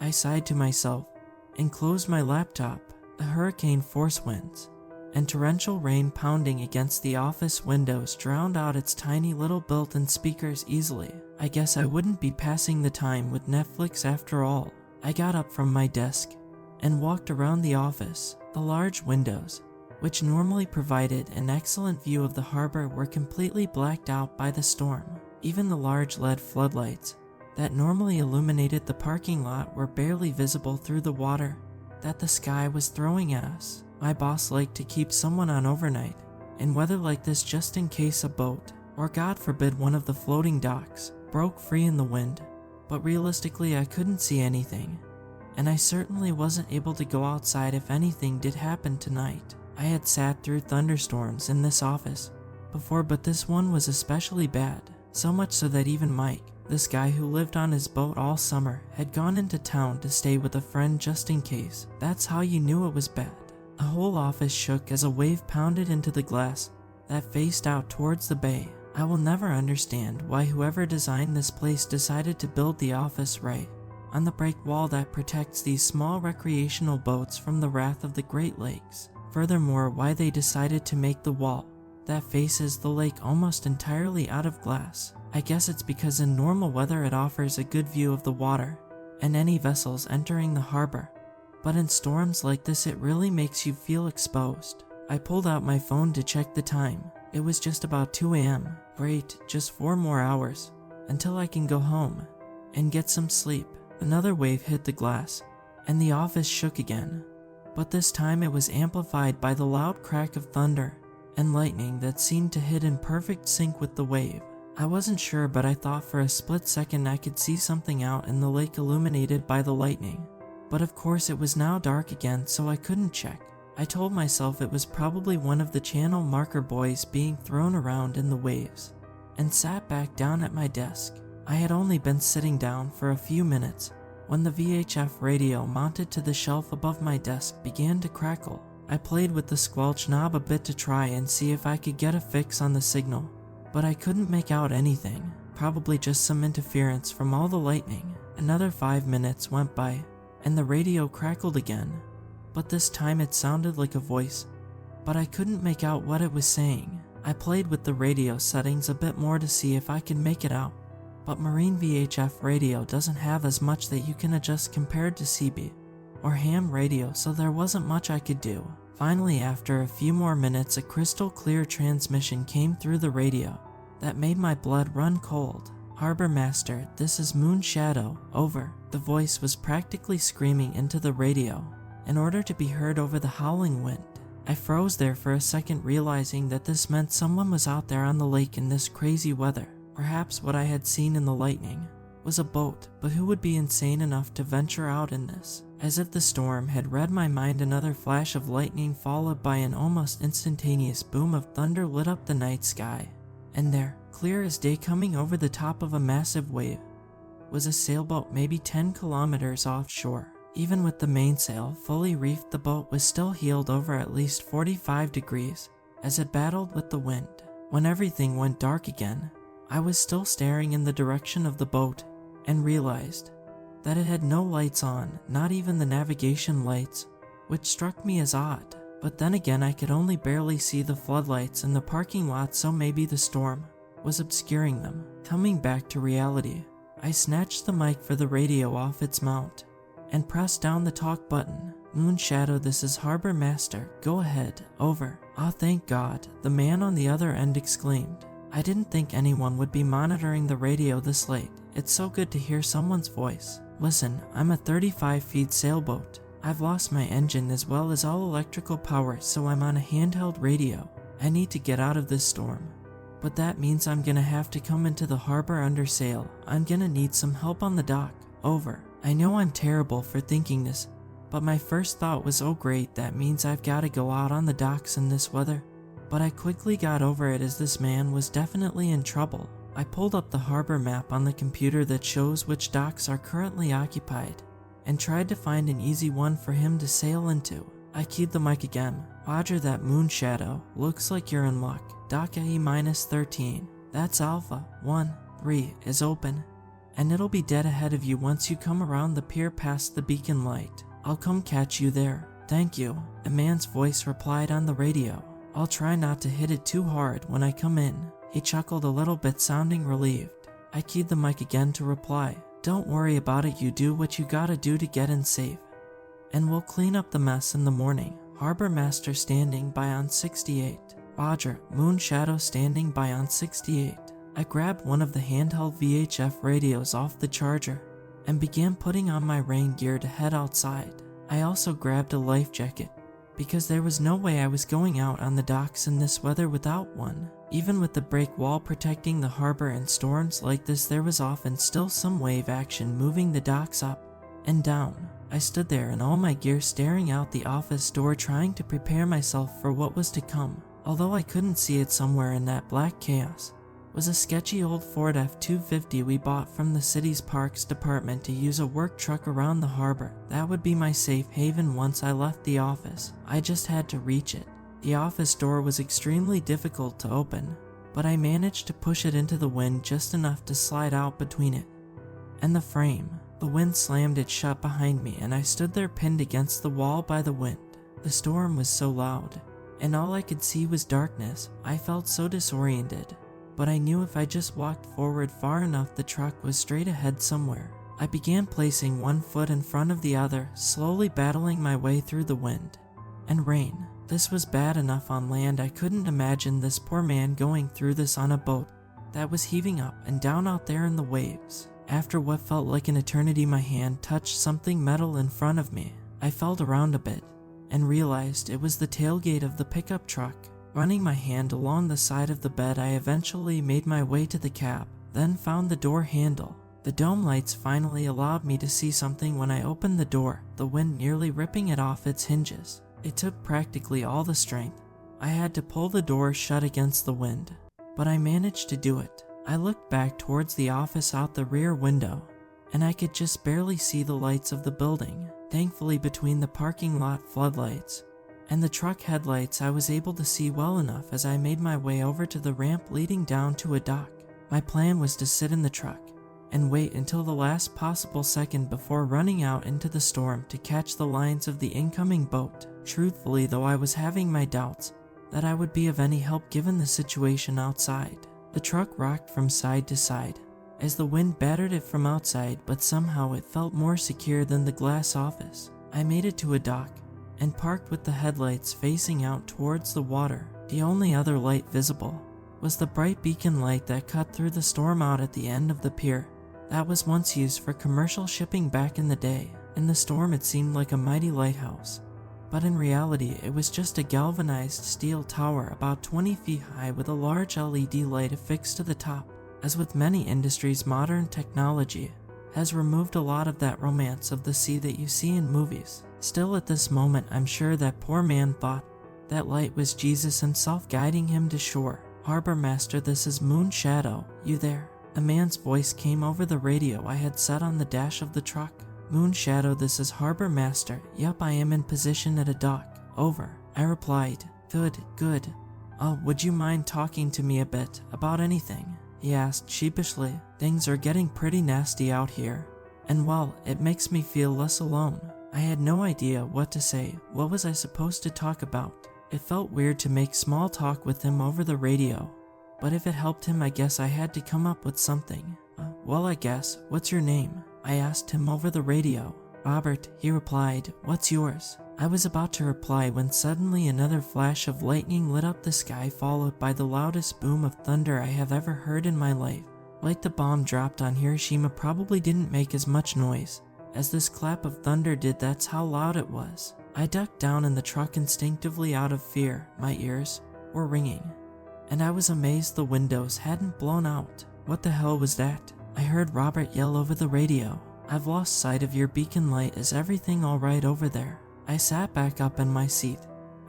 I sighed to myself and closed my laptop. The hurricane force winds and torrential rain pounding against the office windows drowned out its tiny little built-in speakers easily. I guess I wouldn't be passing the time with Netflix after all. I got up from my desk and walked around the office. The large windows, which normally provided an excellent view of the harbor, were completely blacked out by the storm. Even the large LED floodlights that normally illuminated the parking lot were barely visible through the water that the sky was throwing at us. My boss liked to keep someone on overnight in weather like this just in case a boat, or God forbid one of the floating docks, broke free in the wind. But realistically I couldn't see anything, and I certainly wasn't able to go outside if anything did happen tonight. I had sat through thunderstorms in this office before, but this one was especially bad. So much so that even Mike, this guy who lived on his boat all summer, had gone into town to stay with a friend just in case. That's how you knew it was bad. The whole office shook as a wave pounded into the glass that faced out towards the bay. I will never understand why whoever designed this place decided to build the office right on the break wall that protects these small recreational boats from the wrath of the Great Lakes. Furthermore, why they decided to make the wall that faces the lake almost entirely out of glass. I guess it's because in normal weather it offers a good view of the water and any vessels entering the harbor, but in storms like this it really makes you feel exposed. I pulled out my phone to check the time. It was just about 2 a.m. Great, just 4 more hours until I can go home and get some sleep. Another wave hit the glass and the office shook again, but this time it was amplified by the loud crack of thunder and lightning that seemed to hit in perfect sync with the wave. I wasn't sure, but I thought for a split second I could see something out in the lake illuminated by the lightning. But of course it was now dark again, so I couldn't check. I told myself it was probably one of the channel marker buoys being thrown around in the waves, and sat back down at my desk. I had only been sitting down for a few minutes when the VHF radio mounted to the shelf above my desk began to crackle. I played with the squelch knob a bit to try and see if I could get a fix on the signal, but I couldn't make out anything. Probably just some interference from all the lightning. Another 5 minutes went by, and the radio crackled again, but this time it sounded like a voice, but I couldn't make out what it was saying. I played with the radio settings a bit more to see if I could make it out, but marine VHF radio doesn't have as much that you can adjust compared to CB or ham radio, so there wasn't much I could do. Finally, after a few more minutes, a crystal clear transmission came through the radio that made my blood run cold. "Harbor Master, this is Moon Shadow, over." The voice was practically screaming into the radio in order to be heard over the howling wind. I froze there for a second, realizing that this meant someone was out there on the lake in this crazy weather. Perhaps what I had seen in the lightning was a boat, but who would be insane enough to venture out in this? As if the storm had read my mind, another flash of lightning followed by an almost instantaneous boom of thunder lit up the night sky. And there, clear as day coming over the top of a massive wave, was a sailboat maybe 10 kilometers offshore. Even with the mainsail fully reefed, the boat was still heeled over at least 45 degrees as it battled with the wind. When everything went dark again, I was still staring in the direction of the boat and realized that it had no lights on, not even the navigation lights, which struck me as odd. But then again, I could only barely see the floodlights in the parking lot, so maybe the storm was obscuring them. Coming back to reality, I snatched the mic for the radio off its mount and pressed down the talk button. "Moon Shadow, this is Harbor Master. Go ahead, over." "Ah, thank God," the man on the other end exclaimed. I didn't think anyone would be monitoring the radio this late. It's so good to hear someone's voice. "Listen, I'm a 35-feet sailboat. I've lost my engine as well as all electrical power, so I'm on a handheld radio. I need to get out of this storm, but that means I'm gonna have to come into the harbor under sail. I'm gonna need some help on the dock, over." I know I'm terrible for thinking this, but my first thought was, oh great, that means I've gotta go out on the docks in this weather. But I quickly got over it, as this man was definitely in trouble. I pulled up the harbor map on the computer that shows which docks are currently occupied and tried to find an easy one for him to sail into. I keyed the mic again. "Roger that, Moon Shadow. Looks like you're in luck. Dock AE-13. That's Alpha 1-3 is open and it'll be dead ahead of you once you come around the pier past the beacon light. I'll come catch you there." "Thank you," a man's voice replied on the radio. "I'll try not to hit it too hard when I come in." He chuckled a little bit, sounding relieved. I keyed the mic again to reply, "Don't worry about it, you do what you gotta do to get in safe. And we'll clean up the mess in the morning." Harbor Master standing by on 68. Roger. Moon Shadow standing by on 68. I grabbed one of the handheld VHF radios off the charger and began putting on my rain gear to head outside. I also grabbed a life jacket because there was no way I was going out on the docks in this weather without one. Even with the break wall protecting the harbor in storms like this, there was often still some wave action moving the docks up and down. I stood there in all my gear staring out the office door, trying to prepare myself for what was to come. Although I couldn't see it, somewhere in that black chaos was a sketchy old Ford F-250 we bought from the city's parks department to use a work truck around the harbor. That would be my safe haven once I left the office. I just had to reach it. The office door was extremely difficult to open, but I managed to push it into the wind just enough to slide out between it and the frame. The wind slammed it shut behind me, and I stood there pinned against the wall by the wind. The storm was so loud, and all I could see was darkness. I felt so disoriented, but I knew if I just walked forward far enough, the truck was straight ahead somewhere. I began placing one foot in front of the other, slowly battling my way through the wind and rain. This was bad enough on land. I couldn't imagine this poor man going through this on a boat that was heaving up and down out there in the waves. After what felt like an eternity, my hand touched something metal in front of me. I felt around a bit and realized it was the tailgate of the pickup truck. Running my hand along the side of the bed, I eventually made my way to the cab, then found the door handle. The dome lights finally allowed me to see something when I opened the door, the wind nearly ripping it off its hinges. It took practically all the strength I had to pull the door shut against the wind, but I managed to do it. I looked back towards the office out the rear window, and I could just barely see the lights of the building. Thankfully, between the parking lot floodlights and the truck headlights, I was able to see well enough as I made my way over to the ramp leading down to a dock. My plan was to sit in the truck and wait until the last possible second before running out into the storm to catch the lines of the incoming boat. Truthfully, though, I was having my doubts that I would be of any help given the situation outside. The truck rocked from side to side as the wind battered it from outside, but somehow it felt more secure than the glass office. I made it to a dock and parked with the headlights facing out towards the water. The only other light visible was the bright beacon light that cut through the storm out at the end of the pier. That was once used for commercial shipping back in the day. In the storm, it seemed like a mighty lighthouse, but in reality it was just a galvanized steel tower about 20 feet high with a large LED light affixed to the top. As with many industries, modern technology has removed a lot of that romance of the sea that you see in movies. Still, at this moment, I'm sure that poor man thought that light was Jesus himself guiding him to shore. "Harbor Master, this is Moon Shadow. You there?" A man's voice came over the radio I had set on the dash of the truck. "Moon Shadow, this is Harbor Master. Yup, I am in position at a dock. Over," I replied. Good. Would you mind talking to me a bit about anything?" he asked sheepishly. "Things are getting pretty nasty out here, and well, it makes me feel less alone." I had no idea what to say. What was I supposed to talk about? It felt weird to make small talk with him over the radio, but if it helped him, I guess I had to come up with something. Well, I guess, what's your name?" I asked him over the radio. "Robert," he replied. "What's yours?" I was about to reply when suddenly another flash of lightning lit up the sky, followed by the loudest boom of thunder I have ever heard in my life. Like the bomb dropped on Hiroshima probably didn't make as much noise as this clap of thunder did. That's how loud it was. I ducked down in the truck instinctively out of fear. My ears were ringing, and I was amazed the windows hadn't blown out. What the hell was that? I heard Robert yell over the radio. "I've lost sight of your beacon light. Is everything all right over there?" I sat back up in my seat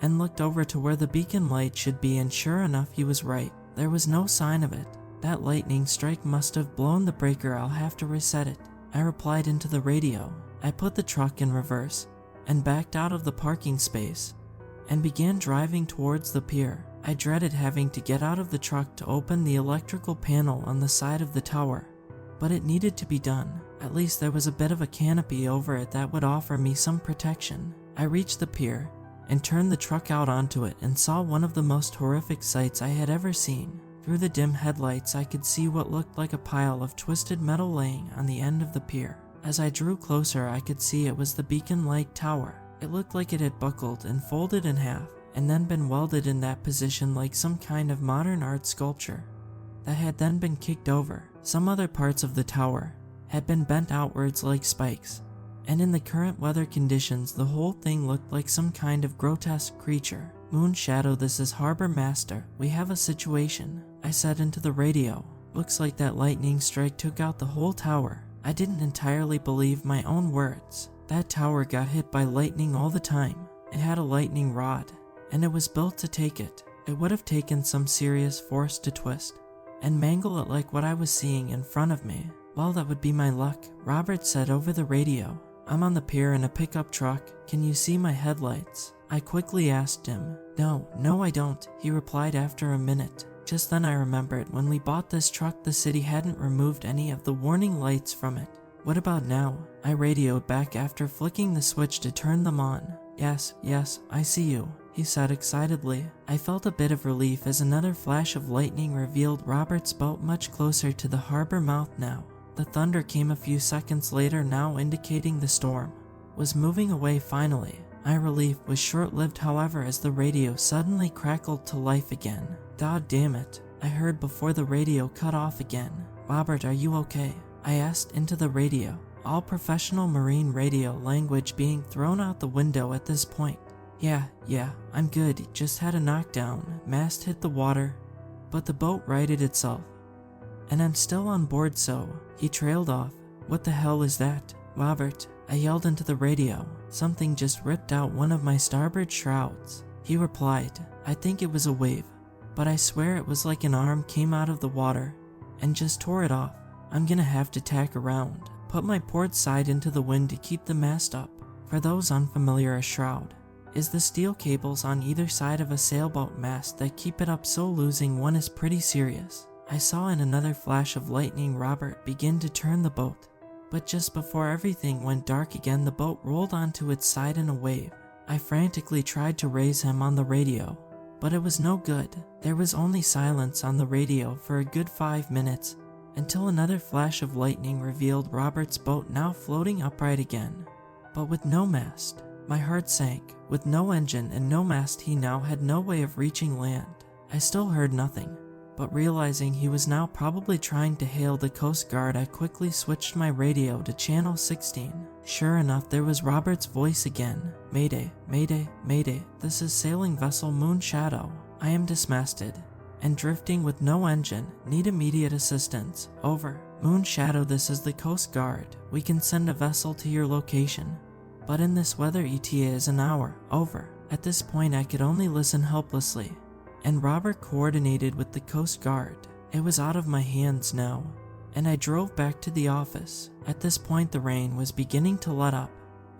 and looked over to where the beacon light should be, and sure enough, he was right. There was no sign of it. That lightning strike must have blown the breaker. I'll have to reset it, I replied into the radio. I put the truck in reverse and backed out of the parking space and began driving towards the pier. I dreaded having to get out of the truck to open the electrical panel on the side of the tower but it needed to be done. At least there was a bit of a canopy over it that would offer me some protection. I reached the pier and turned the truck out onto it and saw one of the most horrific sights I had ever seen. Through the dim headlights, I could see what looked like a pile of twisted metal laying on the end of the pier. As I drew closer, I could see it was the beacon light tower. It looked like it had buckled and folded in half, and then been welded in that position like some kind of modern art sculpture that had then been kicked over. Some other parts of the tower had been bent outwards like spikes, and in the current weather conditions, the whole thing looked like some kind of grotesque creature. Moon Shadow, this is Harbor Master. We have a situation, I said into the radio. Looks like that lightning strike took out the whole tower. I didn't entirely believe my own words. That tower got hit by lightning all the time. It had a lightning rod, and it was built to take it. It would have taken some serious force to twist and mangle it like what I was seeing in front of me. Well, that would be my luck, Robert said over the radio. I'm on the pier in a pickup truck. Can you see my headlights? I quickly asked him. No, I don't, he replied after a minute. Just then I remembered, when we bought this truck, the city hadn't removed any of the warning lights from it. What about now? I radioed back after flicking the switch to turn them on. Yes, I see you, he said excitedly. I felt a bit of relief as another flash of lightning revealed Robert's boat much closer to the harbor mouth now. The thunder came a few seconds later, now indicating the storm was moving away finally. My relief was short-lived, however, as the radio suddenly crackled to life again. God damn it, I heard before the radio cut off again. Robert, are you okay? I asked into the radio, all professional marine radio language being thrown out the window at this point. Yeah, I'm good, just had a knockdown, mast hit the water, but the boat righted itself, and I'm still on board. So he trailed off. What the hell is that? Robert, I yelled into the radio. Something just ripped out one of my starboard shrouds. He replied, I think it was a wave, but I swear it was like an arm came out of the water and just tore it off. I'm gonna have to tack around. Put my port side into the wind to keep the mast up. For those unfamiliar, a shroud is the steel cables on either side of a sailboat mast that keep it up, so losing one is pretty serious. I saw in another flash of lightning Robert begin to turn the boat, but just before everything went dark again, the boat rolled onto its side in a wave. I frantically tried to raise him on the radio, but it was no good. There was only silence on the radio for a good 5 minutes, until another flash of lightning revealed Robert's boat now floating upright again, but with no mast. My heart sank. With no engine and no mast, he now had no way of reaching land. I still heard nothing, but realizing he was now probably trying to hail the Coast Guard, I quickly switched my radio to channel 16. Sure enough, there was Robert's voice again. Mayday, mayday, mayday, this is sailing vessel Moon Shadow. I am dismasted and drifting with no engine. Need immediate assistance. Over. Moon Shadow, this is the Coast Guard. We can send a vessel to your location, but in this weather ETA is an hour. Over. At this point I could only listen helplessly, and Robert coordinated with the Coast Guard. It was out of my hands now, and I drove back to the office. At this point the rain was beginning to let up,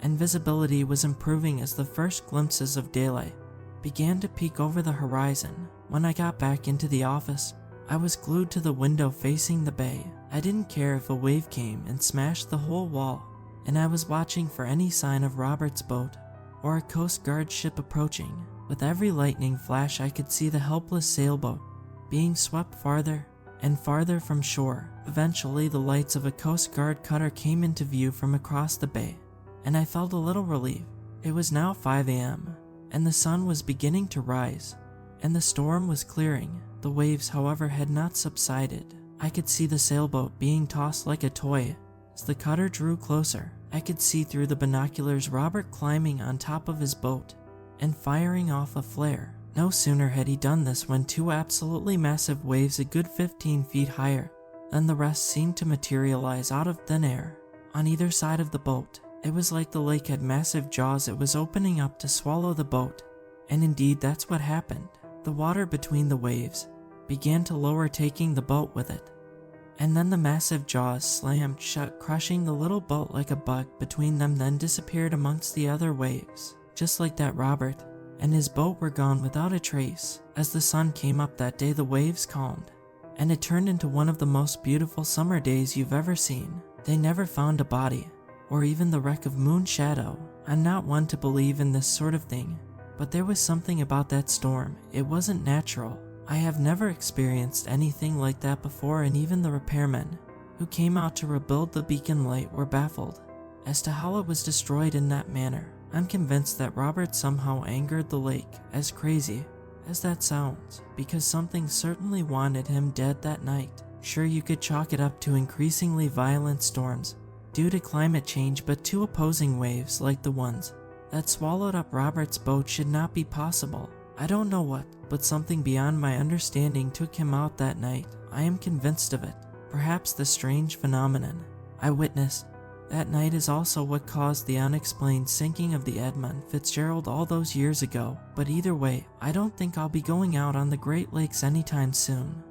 and visibility was improving as the first glimpses of daylight began to peek over the horizon. When I got back into the office, I was glued to the window facing the bay. I didn't care if a wave came and smashed the whole wall, and I was watching for any sign of Robert's boat or a Coast Guard ship approaching. With every lightning flash I could see the helpless sailboat being swept farther and farther from shore. Eventually the lights of a Coast Guard cutter came into view from across the bay, and I felt a little relief. It was now 5 a.m. and the sun was beginning to rise, and the storm was clearing. The waves, however, had not subsided. I could see the sailboat being tossed like a toy. As the cutter drew closer, I could see through the binoculars Robert climbing on top of his boat and firing off a flare. No sooner had he done this when two absolutely massive waves a good 15 feet higher than the rest seemed to materialize out of thin air on either side of the boat. It was like the lake had massive jaws it was opening up to swallow the boat, and indeed that's what happened. The water between the waves began to lower, taking the boat with it, and then the massive jaws slammed shut, crushing the little boat like a bug between them, then disappeared amongst the other waves. Just like that, Robert and his boat were gone without a trace. As the sun came up that day, the waves calmed, and it turned into one of the most beautiful summer days you've ever seen. They never found a body, or even the wreck of Moon Shadow. I'm not one to believe in this sort of thing, but there was something about that storm. It wasn't natural. I have never experienced anything like that before, and even the repairmen who came out to rebuild the beacon light were baffled as to how it was destroyed in that manner. I'm convinced that Robert somehow angered the lake, as crazy as that sounds, because something certainly wanted him dead that night. Sure, you could chalk it up to increasingly violent storms due to climate change, but two opposing waves like the ones that swallowed up Robert's boat should not be possible. I don't know what, but something beyond my understanding took him out that night. I am convinced of it. Perhaps the strange phenomenon I witnessed that night is also what caused the unexplained sinking of the Edmund Fitzgerald all those years ago. But either way, I don't think I'll be going out on the Great Lakes anytime soon.